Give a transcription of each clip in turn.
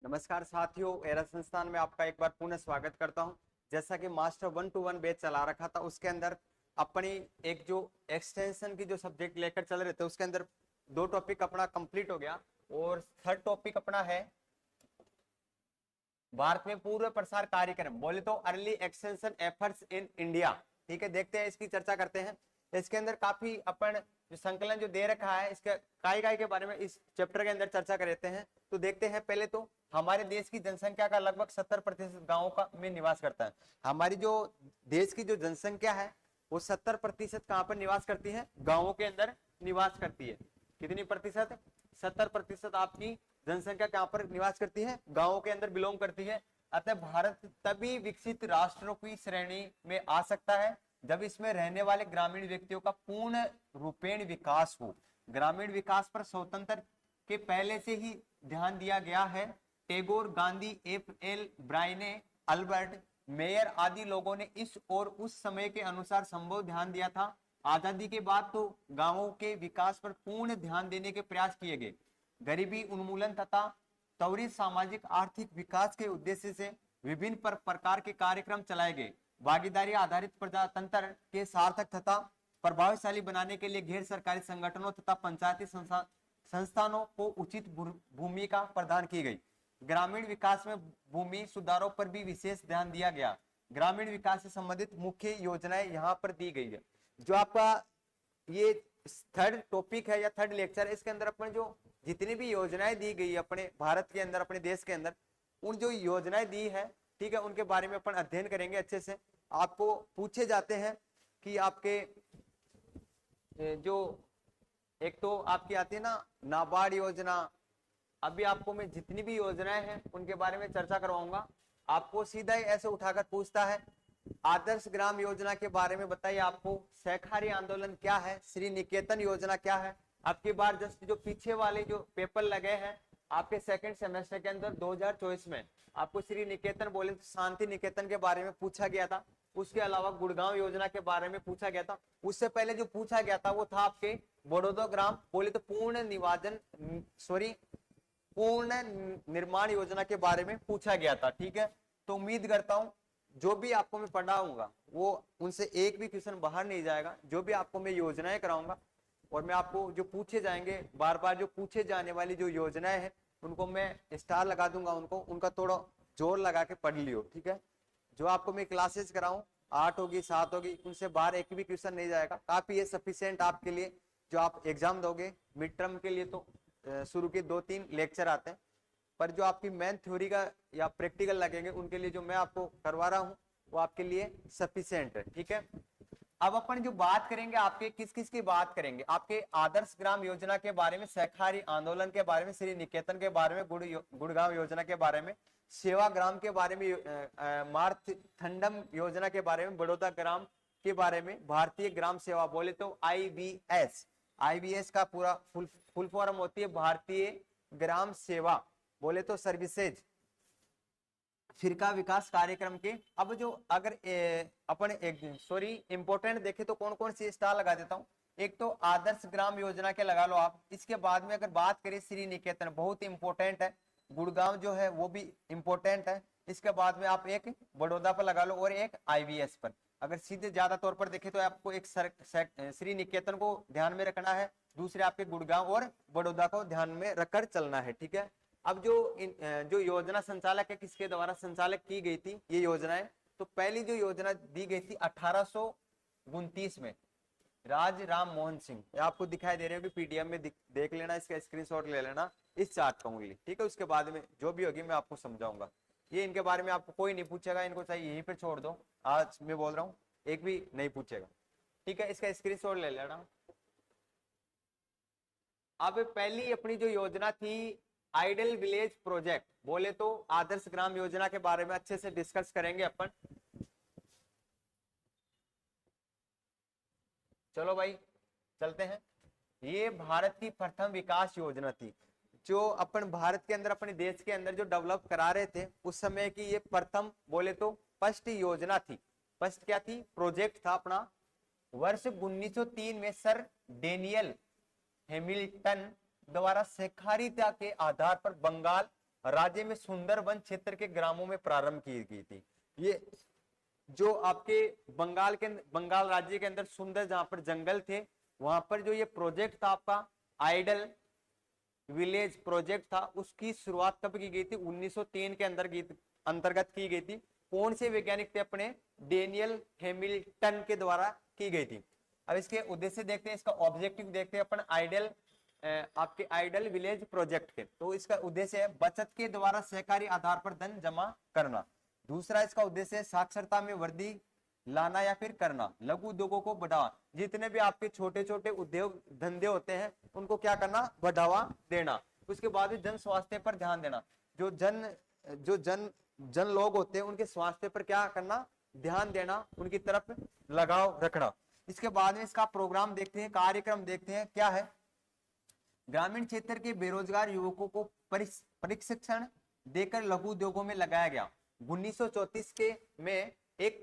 नमस्कार साथियों, एरा संस्थान में आपका एक बार पुनः स्वागत करता हूं। जैसा कि मास्टर 1-to-1 बैच चला रखा था, उसके अंदर अपनी एक जो एक्सटेंशन की जो सब्जेक्ट लेकर चल रहे थे, उसके अंदर 2 टॉपिक अपना कंप्लीट हो गया और थर्ड टॉपिक अपना है भारत में पूर्व प्रसार कार्यक्रम, बोले तो early extension efforts in India. ठीक है, देखते हैं, इसकी चर्चा करते हैं। इसके अंदर काफी अपन जो संकलन जो दे रखा है, इसके काय के बारे में इस चैप्टर के अंदर चर्चा कर लेते हैं। तो देखते हैं, पहले तो हमारे देश की जनसंख्या का लगभग 70% गाँव का में निवास करता है। हमारी जो देश की जो जनसंख्या है वो 70% कहाँ पर निवास करती है? गाँवों के अंदर निवास करती है। कितनी प्रतिशत? 70% आपकी जनसंख्या कहां पर निवास करती है? गांवों के अंदर बिलोंग करती है। अतः भारत तभी विकसित राष्ट्रों की श्रेणी में आ सकता है जब इसमें रहने वाले ग्रामीण व्यक्तियों का पूर्ण रूपेण विकास हो। ग्रामीण विकास पर स्वतंत्र के पहले से ही ध्यान दिया गया है। Tagore, Gandhi, FL. ब्रायने, Albert Mayer आदि लोगों ने इस और उस समय के अनुसार संभव ध्यान दिया था। आजादी के बाद तो गांवों के विकास पर पूर्ण ध्यान देने के प्रयास किए गए। गरीबी उन्मूलन तथा त्वरित सामाजिक आर्थिक विकास के उद्देश्य से विभिन्न प्रकार के कार्यक्रम चलाए गए। भागीदारी आधारित प्रजातंत्र के सार्थक तथा प्रभावशाली बनाने के लिए गैर सरकारी संगठनों तथा पंचायती संस्थानों को उचित भूमिका प्रदान की गई। ग्रामीण विकास में भूमि सुधारों पर भी विशेष ध्यान दिया गया। ग्रामीण विकास से संबंधित मुख्य योजनाएं यहाँ पर दी गई है। जो आपका ये थर्ड टॉपिक है या थर्ड लेक्चर है, इसके अंदर अपने जो जितनी भी योजनाएं दी गई अपने भारत के अंदर, अपने देश के अंदर, उन जो योजनाएं दी है, ठीक है, उनके बारे में अपन अध्ययन करेंगे अच्छे से। आपको पूछे जाते हैं कि आपके जो एक तो आपकी आती है ना नाबार्ड योजना। अभी आपको मैं जितनी भी योजनाएं हैं उनके बारे में चर्चा करवाऊंगा। आपको सीधा ही ऐसे उठाकर पूछता है आदर्श ग्राम योजना के बारे में बताइए, आपको सहकारी आंदोलन क्या है, श्री निकेतन योजना क्या है। आपकी बार जस्ट जो पीछे वाले जो पेपर लगे हैं आपके सेकंड सेमेस्टर के अंदर 2024 में, आपको श्री निकेतन बोले तो शांति निकेतन के बारे में पूछा गया था। उसके अलावा गुड़गांव योजना के बारे में पूछा गया था। उससे पहले जो पूछा गया था वो था आपके बड़ौदा ग्राम, बोले तो पूर्ण निर्माण योजना के बारे में पूछा गया था। ठीक है, तो उम्मीद करता हूं जो भी आपको मैं पढ़ाऊंगा वो उनसे एक भी क्वेश्चन बाहर नहीं जाएगा। जो भी आपको मैं योजनाएं कराऊंगा और मैं आपको जो पूछे जाएंगे बार बार, जो पूछे जाने वाली जो योजनाएं हैं उनको मैं स्टार लगा दूंगा, उनका थोड़ा जोर लगा के पढ़ लियो। ठीक है, जो आपको मैं क्लासेस कराऊं 8 होगी 7 होगी, उनसे बाहर एक भी क्वेश्चन नहीं जाएगा। काफी ये सफिशियंट आपके लिए जो आप एग्जाम दोगे मिड टर्म के लिए। तो शुरू के 2-3 लेक्चर आते हैं, पर जो आपकी मेन थ्योरी का या प्रैक्टिकल लगेंगे उनके लिए जो मैं आपको करवा रहा हूं वो आपके लिए सफिशियंट है। ठीक है, अब अपन जो बात करेंगे आपके किस किस की बात करेंगे, आपके आदर्श ग्राम योजना के बारे में, सहकारी आंदोलन के बारे में, श्री निकेतन के बारे में, गुड़गांव योजना के बारे में, सेवा ग्राम के बारे में, मार्थंडम योजना के बारे में, बड़ौदा ग्राम के बारे में, भारतीय ग्राम सेवा बोले तो आईबीएस। आईबीएस का पूरा फुल फॉर्म होती है भारतीय ग्राम सेवा, बोले तो सर्विसेज, फिरका विकास कार्यक्रम के। अब जो अगर अपन इंपोर्टेंट देखे तो कौन कौन सी स्टार लगा देता हूं। एक तो आदर्श ग्राम योजना के लगा लो आप। इसके बाद में अगर बात करें श्री निकेतन, बहुत इंपॉर्टेंट है। गुड़गांव जो है वो भी इंपॉर्टेंट है। इसके बाद में आप एक बड़ौदा पर लगा लो और एक आईबीएस पर। अगर सीधे ज्यादा तौर पर देखे तो आपको एक श्री निकेतन को ध्यान में रखना है, दूसरे आपके गुड़गांव और बड़ौदा को ध्यान में रखकर चलना है। ठीक है, अब जो योजना संचालक है, किसके द्वारा संचालक की गई थी ये योजनाएं, तो पहली जो योजना दी गई थी 1829 में, राज राम मोहन सिंह। आपको दिखाई दे रहे हो कि पीडीएफ में देख लेना, इसका स्क्रीनशॉट ले लेना इस चार्ट का उंगली। ठीक है, उसके बाद में जो भी होगी मैं आपको समझाऊंगा। ये इनके बारे में आपको कोई नहीं पूछेगा, इनको चाहिए यहीं पे छोड़ दो। आज मैं बोल रहा हूँ एक भी नहीं पूछेगा। ठीक है, इसका स्क्रीनशॉट ले लेना। अब पहली अपनी जो योजना थी आइडल विलेज प्रोजेक्ट, बोले तो आदर्श ग्राम योजना के बारे में अच्छे से डिस्कस करेंगे अपन। चलो भाई चलते हैं। ये भारत की प्रथम विकास योजना थी जो अपन भारत के अंदर, अपने देश के अंदर जो डेवलप करा रहे थे उस समय की ये प्रथम बोले तो फर्स्ट योजना थी। फर्स्ट क्या थी? प्रोजेक्ट था अपना। वर्ष 1903 में सर डेनियल हैमिल्टन द्वारा सहकारिता के आधार पर बंगाल राज्य में सुंदर वन क्षेत्र के ग्रामों में प्रारंभ की गई थी। ये जो आपके बंगाल राज्य के अंदर सुंदर जहां पर जंगल थे, वहां पर जो ये प्रोजेक्ट था आपका आइडल विलेज प्रोजेक्ट था, उसकी शुरुआत कब की गई थी? 1903 के अंतर्गत की गई थी। कौन से वैज्ञानिक थे? अपने डेनियल हैमिल्टन के द्वारा की गई थी। अब इसके उद्देश्य देखते हैं, इसका ऑब्जेक्टिव देखते हैं अपन आपके आइडल विलेज प्रोजेक्ट के। तो इसका उद्देश्य है बचत के द्वारा सहकारी आधार पर धन जमा करना। दूसरा इसका उद्देश्य है साक्षरता में वृद्धि लाना या फिर करना, लघु उद्योगों को बढ़ावा। जितने भी आपके छोटे छोटे उद्योग धंधे होते हैं उनको क्या करना? बढ़ावा देना। उसके बाद जन स्वास्थ्य पर ध्यान देना। जो जन लोग होते हैं उनके स्वास्थ्य पर क्या करना? ध्यान देना, उनकी तरफ लगाव रखना। इसके बाद में इसका प्रोग्राम देखते हैं, कार्यक्रम देखते हैं क्या है। ग्रामीण क्षेत्र के बेरोजगार युवकों को प्रशिक्षण देकर लघु उद्योगों में लगाया गया। 1934 के में एक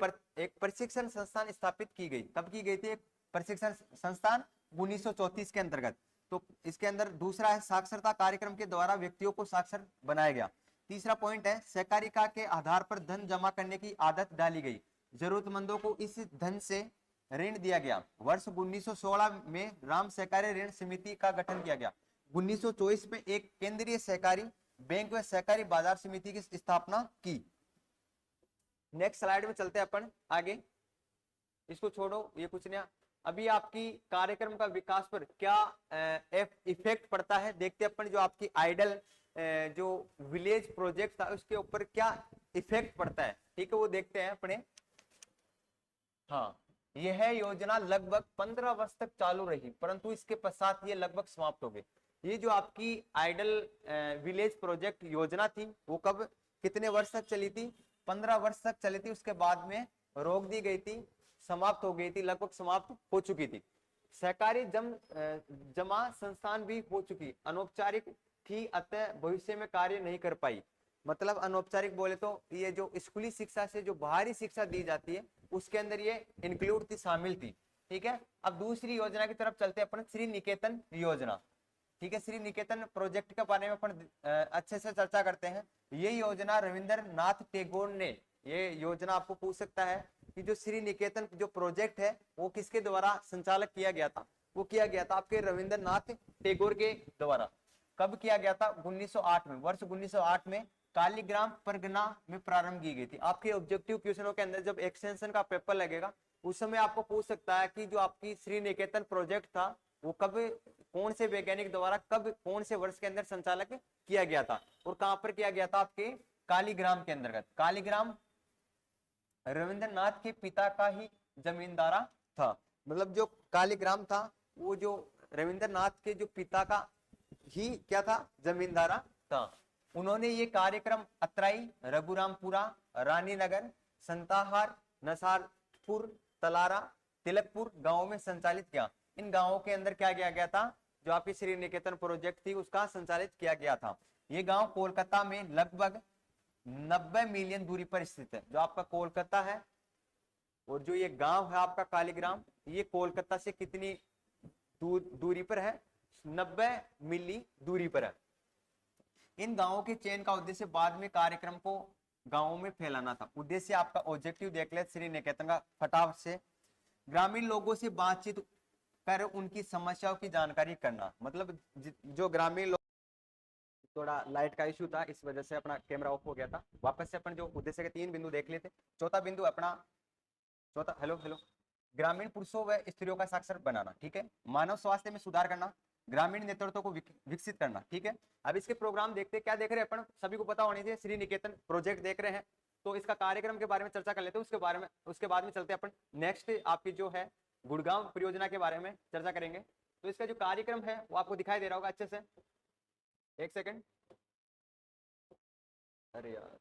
प्रशिक्षण संस्थान स्थापित की गई। कब की गई थी एक प्रशिक्षण संस्थान? 1934 के अंतर्गत। तो इसके अंदर दूसरा है साक्षरता कार्यक्रम के द्वारा व्यक्तियों को साक्षर बनाया गया। तीसरा पॉइंट है सहकारिता के आधार पर धन जमा करने की आदत डाली गई, जरूरतमंदों को इस धन से ऋण दिया गया। वर्ष 1916 में राम सहकारी ऋण समिति का गठन किया गया। 1924 में एक केंद्रीय सहकारी बैंक व सहकारी बाजार समिति की स्थापना की। नेक्स्ट स्लाइड में चलते हैं अपन आगे, इसको छोड़ो, ये कुछ नहीं। अभी आपकी कार्यक्रम का विकास पर क्या इफेक्ट पड़ता है देखते हैं अपन। जो आपकी आइडल जो विलेज प्रोजेक्ट था उसके ऊपर क्या इफेक्ट पड़ता है, ठीक है, वो देखते हैं अपने। हाँ, यह योजना लगभग 15 वर्ष तक चालू रही, परंतु इसके पश्चात ये लगभग समाप्त हो गई। ये जो आपकी आइडल विलेज प्रोजेक्ट योजना थी वो कब कितने वर्ष तक चली थी? 15 वर्ष तक चली थी। उसके बाद में रोक दी गई थी, समाप्त हो गई थी, लगभग समाप्त हो चुकी थी। सहकारी जमा संस्थान भी हो चुकी, अनौपचारिक थी, अतः भविष्य में कार्य नहीं कर पाई। मतलब अनौपचारिक बोले तो ये जो स्कूली शिक्षा से जो बाहरी शिक्षा दी जाती है उसके अंदर ये इंक्लूड थी, शामिल थी, ठीक है। अब दूसरी योजना की तरफ चलते हैं अपन, श्री निकेतन योजना, ठीक है। श्री निकेतन प्रोजेक्ट के बारे में अपन अच्छे से चर्चा करते हैं। ये योजना रविंद्रनाथ टैगोर ने, ये योजना आपको पूछ सकता है कि जो श्री निकेतन जो प्रोजेक्ट है वो किसके द्वारा संचालक किया गया था? वो किया गया था आपके रविंद्रनाथ टैगोर के द्वारा। कब किया गया था? 1908 में। वर्ष 1908 में कालीग्राम परगना में प्रारंभ की गई थी। आपके ऑब्जेक्टिव क्वेश्चनों के अंदर जब एक्सटेंशन का पेपर लगेगा उस समय आपको पूछ सकता है कि जो आपकी श्री निकेतन प्रोजेक्ट था वो कब, कौन से वैज्ञानिक द्वारा कब, कौन से वर्ष के अंदर संचालक किया गया था और कहां पर किया गया था? आपके कालीग्राम के अंतर्गत। कालीग्राम रविंद्रनाथ के पिता का ही जमींदारा था। मतलब जो कालीग्राम था वो जो रविंद्रनाथ के जो पिता का ही क्या था? जमींदारा था। उन्होंने ये कार्यक्रम अतराई, रघुरामपुरा, रानीनगर, संताहार, नसारपुर, तलारा, तिलकपुर गांव में संचालित किया। इन गांवों के अंदर क्या किया गया था? जो आपकी श्री निकेतन प्रोजेक्ट थी उसका संचालित किया गया था। ये गांव कोलकाता में लगभग 90 मिलियन दूरी पर स्थित है। जो आपका कोलकाता है और जो ये गांव है आपका कालीग्राम, ये कोलकाता से कितनी दूरी पर है? 90 मिली दूरी पर है। इन गांवों के चयन का उद्देश्य बाद में कार्यक्रम को गांवों में फैलाना था। उद्देश्य आपका ऑब्जेक्टिव देख ले श्री निकेतन का फटाफट से। ग्रामीण लोगों से बातचीत कर उनकी समस्याओं की जानकारी करना। मतलब जो ग्रामीण लोग, थोड़ा लाइट का इश्यू था इस वजह से अपना कैमरा ऑफ हो गया था। वापस से अपन जो उद्देश्य के 3 बिंदु देख लेते। चौथा बिंदु अपना, चौथा, हेलो, ग्रामीण पुरुषों व स्त्रियों का साक्षर बनाना, ठीक है। मानव स्वास्थ्य में सुधार करना, ग्रामीण नेतृत्व को विकसित करना, ठीक है। अब इसके प्रोग्राम देखते हैं, क्या देख रहे हैं अपन, सभी को पता होनी चाहिए, श्री निकेतन प्रोजेक्ट देख रहे हैं। तो इसका कार्यक्रम के बारे में चर्चा कर लेते हैं, उसके बाद में चलते हैं अपन नेक्स्ट आपकी जो है गुड़गांव परियोजना के बारे में चर्चा करेंगे। तो इसका जो कार्यक्रम है वो आपको दिखाई दे रहा होगा अच्छे से। एक सेकेंड, अरे यार,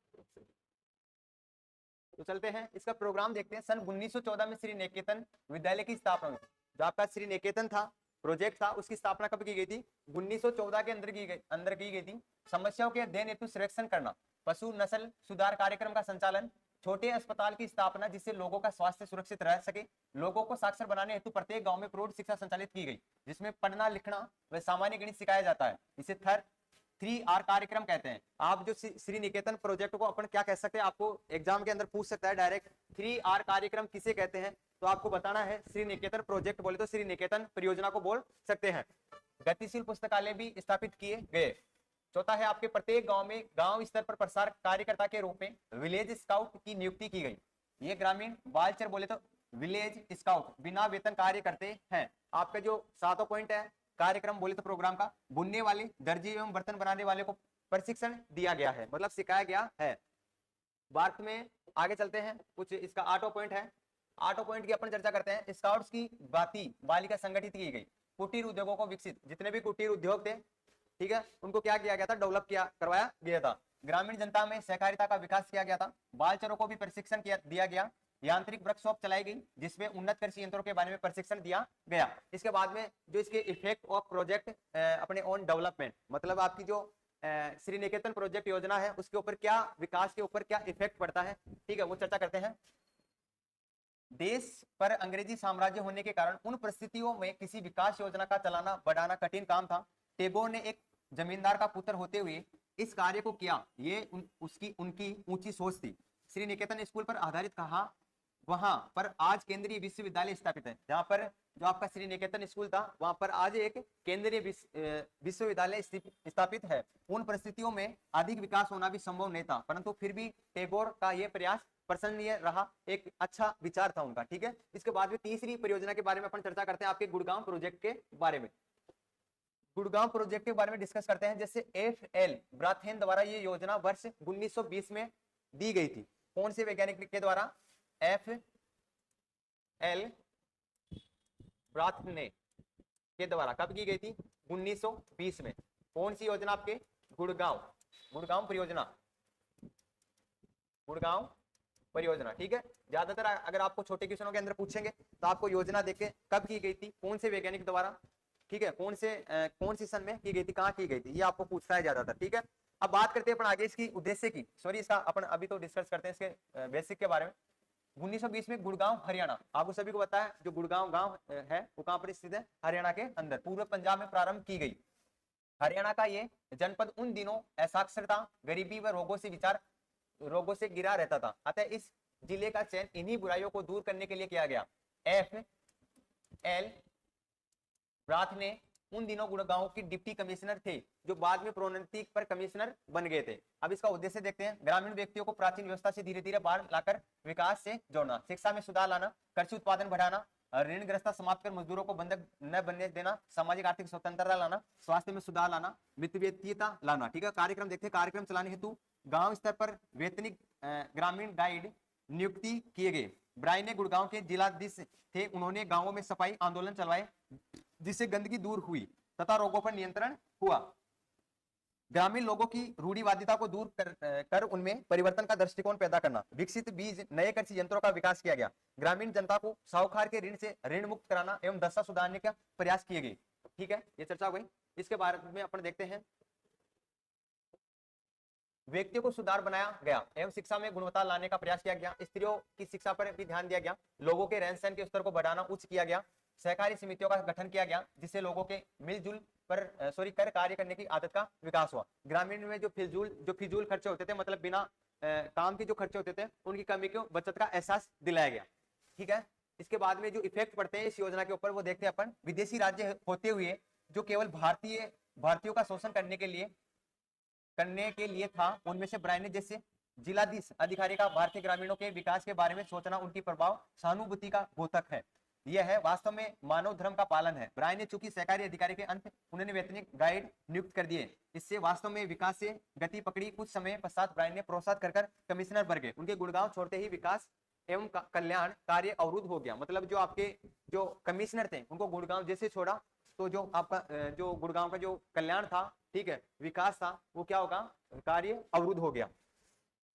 तो चलते हैं इसका प्रोग्राम देखते हैं। सन 1914 में श्री निकेतन विद्यालय की स्थापना हुई। जो आपका श्री निकेतन था प्रोजेक्ट था उसकी स्थापना कब की गई थी? 1914 के अंदर की गई थी। समस्याओं के अध्ययन हेतु सर्वेक्षण करना, पशु नस्ल सुधार कार्यक्रम का संचालन, छोटे अस्पताल की स्थापना जिससे लोगों का स्वास्थ्य सुरक्षित रह सके, लोगों को साक्षर बनाने हेतु प्रत्येक गांव में प्रौढ़ शिक्षा संचालित की गई जिसमें पढ़ना लिखना व सामान्य गणित सिखाया जाता है। इसे थर 3R कार्यक्रम कहते हैं। आप जो श्री निकेतन प्रोजेक्ट को अपन क्या कह सकते हैं, आपको एग्जाम के अंदर पूछ सकता है डायरेक्ट 3R कार्यक्रम किसे कहते हैं, तो आपको बताना है श्री निकेतन प्रोजेक्ट बोले तो श्री निकेतन परियोजना को बोल सकते हैं। गतिशील पुस्तकालय भी स्थापित किए गए। चौथा है आपके प्रत्येक गांव में गांव स्तर पर प्रसार कार्यकर्ता के रूप में विलेज स्काउट की नियुक्ति की गई। ये ग्रामीण बालचर बोले तो विलेज स्काउट बिना वेतन कार्य करते हैं। आपका जो 7वां पॉइंट है कार्यक्रम बोले तो प्रोग्राम का, बुनने वाले दर्जी एवं बर्तन बनाने वाले को प्रशिक्षण दिया गया है, मतलब सिखाया गया है। भारत में आगे चलते हैं, कुछ इसका 8वां पॉइंट है। 8वां पॉइंट की अपन चर्चा करते हैं। स्काउट्स की भांति बालिका संगठित की गई। कुटीर उद्योगों को विकसित, जितने भी कुटीर उद्योग थे, ठीक है, उनको क्या किया गया था, डेवलप किया करवाया गया था। ग्रामीण जनता में सहकारिता का विकास किया गया था। बालचरों को भी प्रशिक्षण दिया गया। यांत्रिक वर्कशॉप चलाई गई जिसमें उन्नत कृषि यंत्रों के बारे में प्रशिक्षण दिया गया। इसके बाद में जो इसके इफेक्ट ऑफ प्रोजेक्ट अपने ऑन डेवलपमेंट, मतलब आपकी जो श्री निकेतन प्रोजेक्ट योजना है उसके ऊपर क्या, विकास के ऊपर क्या इफेक्ट पड़ता है, ठीक है, वो चर्चा करते हैं। देश पर अंग्रेजी साम्राज्य होने के कारण उन परिस्थितियों में किसी विकास योजना का चलाना बढ़ाना कठिन काम था। टैगोर ने एक जमींदार का पुत्र होते हुए इस कार्य को किया। ये उनकी ऊंची सोच थी। श्री निकेतन स्कूल पर आधारित कहा, वहां पर आज केंद्रीय विश्वविद्यालय स्थापित है। जहां पर जो आपका श्री निकेतन स्कूल था वहां पर आज एक केंद्रीय विश्वविद्यालय स्थापित है। उन परिस्थितियों में अधिक विकास होना भी संभव नहीं था, परंतु फिर भी टैगोर का यह प्रयास प्रशंसनीय रहा, एक अच्छा विचार था उनका, ठीक है। इसके बाद में तीसरी परियोजना के बारे में अपन चर्चा करते हैं, आपके गुड़गांव प्रोजेक्ट के बारे में। गुड़गांव प्रोजेक्ट के बारे में डिस्कस करते हैं। जैसे FL ब्राथेन द्वारा ये योजना वर्ष 1920 में दी गई थी। कौन से वैज्ञानिक के द्वारा? FL ब्राथने के द्वारा कब की गई थी? 1920 में। कौन सी योजना? आपके गुड़गांव परियोजना, गुड़गांव परियोजना, ठीक है। ज्यादातर अगर आपको छोटे क्वेश्चनों के अंदर पूछेंगे तो आपको योजना देख के कब की गई थी, कौन से वैज्ञानिक द्वारा, ठीक है, कौन सी सन में की गई थी, कहाँ की गई थी, ये आपको पूछता है ज्यादातर, ठीक है। अब बात करते हैं अपन आगे इसकी उद्देश्य की, सॉरी इसका अपन अभी तो डिस्कस करते हैं इसके बेसिक के बारे में। 1920 में गुड़गांव हरियाणा, आपको सभी को पता है जो गुड़गांव गांव है वो कहां पर स्थित है? हरियाणा के अंदर, पूर्व पंजाब में प्रारंभ की गई। हरियाणा का ये जनपद उन दिनों असाक्षरता, गरीबी व रोगों से घिरा रहता था। अतः इस जिले का चयन इन्हीं बुराइयों को दूर करने के लिए किया गया। FL ब्राथ ने उन दिनों गुड़गांव की डिप्टी कमिश्नर थे, जो बाद में प्रोन्नति पर कमिश्नर बन गए थे। अब इसका उद्देश्य देखते हैं। ग्रामीण व्यक्तियों को प्राचीन व्यवस्था से धीरे धीरे बाहर लाकर विकास से जोड़ना, शिक्षा में सुधार लाना, कृषि उत्पादन बढ़ाना, ऋणग्रस्ता समाप्त कर मजदूरों को बंधक न बनने देना, सामाजिक आर्थिक स्वतंत्रता लाना, स्वास्थ्य में सुधार लाना, मितव्ययिता लाना, ठीक है। कार्यक्रम देखते हैं। कार्यक्रम चलाने हेतु गांव स्तर पर वेतनिक ग्रामीण गाइड नियुक्ति किए गए। ब्राई ने गुड़गांव के जिलाधीश थे, उन्होंने गांवों में सफाई आंदोलन चलवाए जिससे गंदगी दूर हुई तथा रोगों पर नियंत्रण हुआ। ग्रामीण लोगों की रूढ़िवादिता को दूर कर उनमें परिवर्तन का दृष्टिकोण पैदा करना। विकसित बीज नए कृषि यंत्रों का विकास किया गया। ग्रामीण जनता को साहूकार के ऋण से ऋण मुक्त कराना एवं दशा सुधारने का प्रयास किए गए, ठीक है, ये चर्चा हो गई। इसके बारे में अपन देखते हैं। व्यक्तियों को सुधार बनाया गया एवं शिक्षा में गुणवत्ता लाने का प्रयास किया गया। स्त्रियों की शिक्षा पर भी ध्यान दिया गया। लोगों के रहन सहन के स्तर को बढ़ाना उच्च किया गया। सहकारी समितियों का गठन किया गया जिससे लोगों के मिलजुल पर कर कार्य करने की आदत का विकास हुआ। ग्रामीण में जो फिजूल खर्चे होते थे, मतलब बिना काम के जो खर्चे होते थे, उनकी कमी को बचत का एहसास दिलाया गया, ठीक है। इसके बाद में जो इफेक्ट पड़ते हैं इस योजना के ऊपर वो देखते हैं अपन। विदेशी राज्य होते हुए जो केवल भारतीयों का शोषण करने के लिए था, उनमें से ब्रायन ने जैसे जिलाधीश अधिकारी का भारतीय ग्रामीणों के विकास के बारे में सोचना उनकी प्रभाव सहानुभूति का द्योतक है। यह है वास्तव में मानव धर्म का पालन है। ब्रायन ने चूंकि सहकारी अधिकारी के अंत उन्होंने वेतनिक गाइड नियुक्त कर दिए, इससे वास्तव में विकास से गति पकड़ी। कुछ समय पश्चात ब्रायन ने प्रोत्साहित कर कमिश्नर बन गए। उनके गुड़गांव छोड़ते ही विकास एवं कल्याण कार्य अवरुद्ध हो गया। मतलब जो आपके जो कमिश्नर थे उनको गुड़गांव जैसे छोड़ा तो जो आपका जो गुड़गांव का जो कल्याण था, ठीक है, विकास था, वो क्या होगा? कार्य अवरुद्ध हो गया।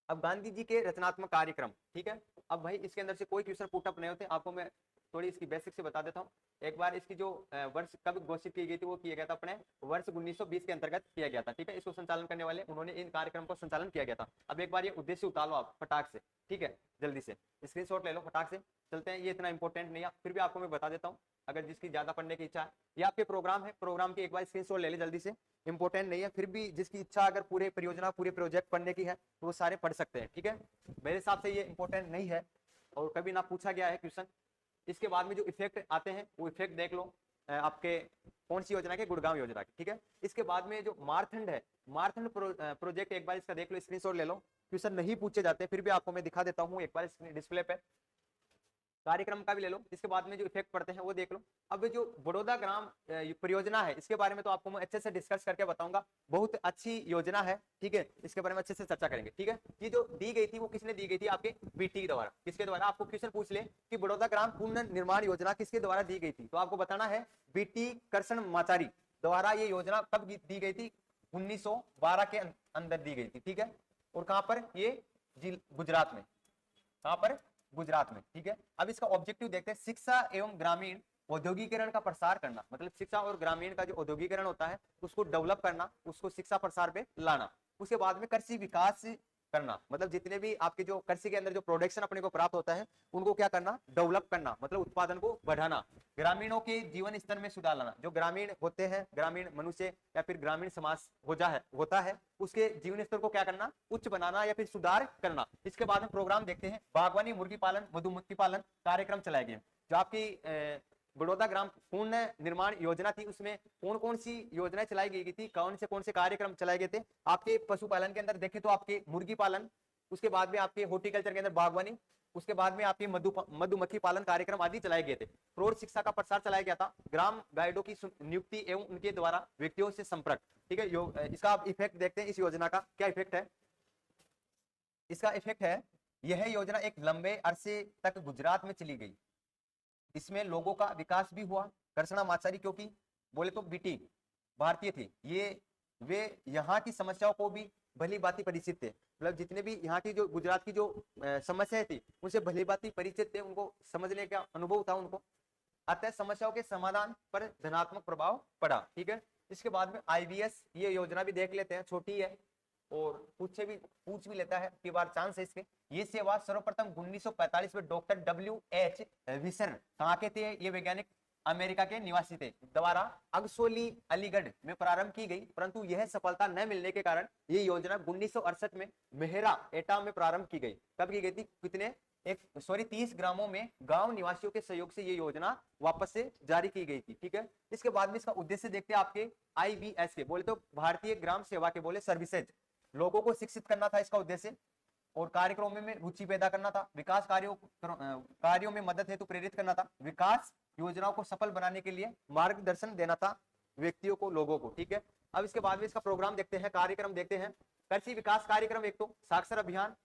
अब गांधी जी के रचनात्मक कार्यक्रम, ठीक है। अब भाई इसके अंदर से कोई क्वेश्चन पुटअप नहीं होते, आपको मैं थोड़ी इसकी बेसिक से बता देता हूँ। एक बार इसकी जो वर्ष कब घोषित की गई थी वो किया गया था अपने वर्ष 1920 के अंतर्गत किया गया था, ठीक है। इसको संचालन करने वाले उन्होंने इन कार्यक्रम को संचालन किया गया था। अब एक बार ये उद्देश्य उतारो आप फटाक से, ठीक है, जल्दी से स्क्रीनशॉट ले लो, फटाक से चलते हैं। ये इतना इंपॉर्टेंट नहीं है, फिर भी आपको मैं बता देता हूँ अगर जिसकी ज्यादा पढ़ने की इच्छा है। ये आपके प्रोग्राम है, प्रोग्राम की एक बार स्क्रीनशॉट ले ले जल्दी से। इंपॉर्टेंट नहीं है, फिर भी जिसकी इच्छा अगर पूरे परियोजना पूरे प्रोजेक्ट पढ़ने की है तो वो सारे पढ़ सकते हैं, ठीक है। मेरे हिसाब से ये इंपॉर्टेंट नहीं है और कभी ना पूछा गया है क्वेश्चन। इसके बाद में जो इफेक्ट आते हैं वो इफेक्ट देख लो आपके कौन सी योजना के, गुड़गांव योजना के, ठीक है। इसके बाद में जो मारथंड है, मारथंड प्रोजेक्ट एक बार इसका देख लो, स्क्रीनशॉट ले लो, क्वेश्चन नहीं पूछे जाते फिर भी आपको मैं दिखा देता हूँ एक बार डिस्प्ले पे, कार्यक्रम का भी ले लो। इसके बाद में जो इफेक्ट पड़ते हैं वो देख लो। अब जो बड़ौदा ग्राम परियोजना है इसके बारे में तो आपको मैं अच्छे से डिस्कस करके बताऊंगा, बहुत अच्छी योजना है, ठीक है। इसके बारे में अच्छे से चर्चा करेंगे, ठीक है। ये जो दी गई थी वो किसने दी गई थी, आपके बीटी द्वारा। किसके द्वारा, आपको क्वेश्चन पूछ ले कि बड़ौदा ग्राम पुनर्निर्माण योजना किसके द्वारा दी गई थी, तो आपको बताना है बीटी कृष्णमाचारी द्वारा ये योजना कब दी गई थी, 1912 के अंदर दी गई थी, ठीक है। और कहां पर, ये गुजरात में, कहां पर, गुजरात में, ठीक है। अब इसका ऑब्जेक्टिव देखते हैं, शिक्षा एवं ग्रामीण औद्योगिकरण का प्रसार करना, मतलब शिक्षा और ग्रामीण का जो औद्योगिकरण होता है उसको डेवलप करना, उसको शिक्षा प्रसार पे लाना। उसके बाद में कृषि विकास करना, मतलब जितने भी आपके जो कृषि के अंदर जो प्रोडक्शन अपने को प्राप्त होता है उनको क्या करना, डेवलप करना, मतलब उत्पादन को बढ़ाना। ग्रामीणों के जीवन स्तर में सुधार लाना, जो ग्रामीण होते हैं, ग्रामीण मनुष्य या फिर ग्रामीण समाज होता है उसके जीवन स्तर को क्या करना, उच्च बनाना या फिर सुधार करना। इसके बाद में प्रोग्राम देखते हैं, बागवानी, मुर्गी पालन, मधुमक्खी पालन कार्यक्रम चलाए गए। जो आपकी बड़ौदा ग्राम पूर्ण निर्माण योजना थी उसमें कौन कौन सी योजनाएं चलाई गई थी, कौन से कार्यक्रम चलाए गए थे। आपके पशुपालन के अंदर देखें तो आपके मुर्गी पालन, उसके बाद में आपके हॉर्टिकल्चर के अंदर बागवानी, उसके बाद में आपके मधुमक्खी पालन कार्यक्रम आदि चलाए गए थे। प्रौढ़ शिक्षा का प्रसार चलाया गया था, ग्राम गाइडों की नियुक्ति एवं उनके द्वारा व्यक्तियों से संपर्क, ठीक है। इसका आप इफेक्ट देखते हैं, इस योजना का क्या इफेक्ट है। इसका इफेक्ट है, यह योजना एक लंबे अरसे तक गुजरात में चली गई, इसमें लोगों का विकास भी हुआ। कृष्णमाचारी क्योंकि बोले तो बीटी भारतीय थे, ये वे यहाँ की समस्याओं को भी भली भांति परिचित थे, मतलब जितने भी यहाँ की जो गुजरात की जो समस्याएं थी उनसे भली भांति परिचित थे, उनको समझने का अनुभव था उनको। अतः समस्याओं के समाधान पर धनात्मक प्रभाव पड़ा, ठीक है। इसके बाद में IBS ये योजना भी देख लेते हैं, छोटी है और पूछ भी लेता है, कई बार चांस है इसके। ये सेवा सर्वप्रथम 1945 में डॉक्टर WH विसर कहाँ के थे, ये वैज्ञानिक अमेरिका के निवासी थे, द्वारा अगसोली अलीगढ़ में प्रारंभ की गई, परंतु यह सफलता न मिलने के कारण ये योजना 1968 में मेहरा एटा में प्रारंभ की गई। कब की गई थी, कितने 30 ग्रामों में गांव निवासियों के सहयोग से ये योजना वापस से जारी की गई थी, ठीक है। इसके बाद में इसका उद्देश्य देखते हैं, आपके IBS के बोले तो भारतीय ग्राम सेवा के बोले सर्विसेज, लोगों को शिक्षित करना था इसका उद्देश्य, और कार्यक्रमों में रुचि पैदा करना था, विकास कार्यों में मदद हेतु प्रेरित करना था, विकास योजनाओं को सफल बनाने के लिए मार्गदर्शन देना था व्यक्तियों को, लोगों को, ठीक है। अब इसके बाद में इसका प्रोग्राम देखते हैं, कार्यक्रम देखते हैं। कृषि विकास कार्यक्रम एक तो, साक्षर अभियान,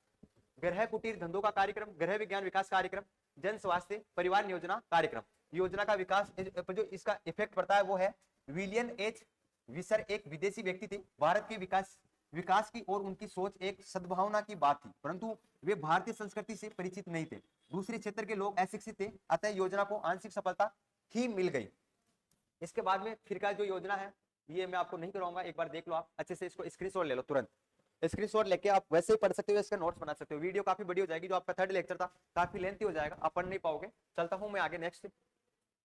गृह कुटीर धंधों का कार्यक्रम, गृह विज्ञान विकास कार्यक्रम, जन स्वास्थ्य परिवार नियोजना कार्यक्रम। योजना का विकास जो इसका इफेक्ट पड़ता है वो है, विलियम H विसर एक विदेशी व्यक्ति थे, भारत के विकास की और उनकी सोच एक सद्भावना की बात थी, परंतु वे भारतीय संस्कृति से परिचित नहीं थे, दूसरे क्षेत्र के लोग अशिक्षित थे, अतः योजना को आंशिक सफलता ही मिल गई। इसके बाद में फिर का जो योजना है ये मैं आपको नहीं कराऊंगा, एक बार देख लो आप अच्छे से, इसको स्क्रीनशॉट ले लो, तुरंत स्क्रीनशॉट लेके आप वैसे ही पढ़ सकते हो, इसका नोट्स बना सकते हो। वीडियो काफी बड़ी हो जाएगी, जो आपका थर्ड लेक्चर था काफी लेंथी हो जाएगा, आप पढ़ नहीं पाओगे। चलता हूं मैं आगे, नेक्स्ट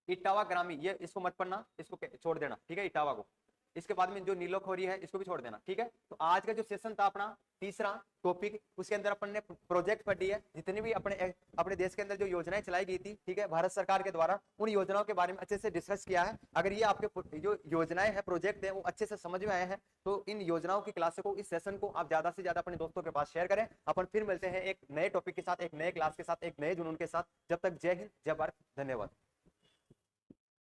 इटावा ग्रामीण, ये इसको मत पढ़ना, इसको छोड़ देना, ठीक है, इटावा को। इसके बाद में जो नीलोखोरी है इसको भी छोड़ देना, ठीक है। तो आज का जो सेशन था अपना तीसरा टॉपिक, उसके अंदर अपन ने प्रोजेक्ट पढ़ी है, जितने भी अपने देश के अंदर जो योजनाएं चलाई गई थी, ठीक है, भारत सरकार के द्वारा, उन योजनाओं के बारे में अच्छे से डिस्कस किया है। अगर ये आपके जो योजनाएं हैं, प्रोजेक्ट है, वो अच्छे से समझ में आए हैं तो इन योजनाओं की क्लासों को, इस सेशन को आप ज्यादा से ज्यादा अपने दोस्तों के पास शेयर करें। अपन फिर मिलते हैं एक नए टॉपिक के साथ, एक नए क्लास के साथ, एक नए जुनून के साथ। जब तक जय हिंद, जय भारत, धन्यवाद।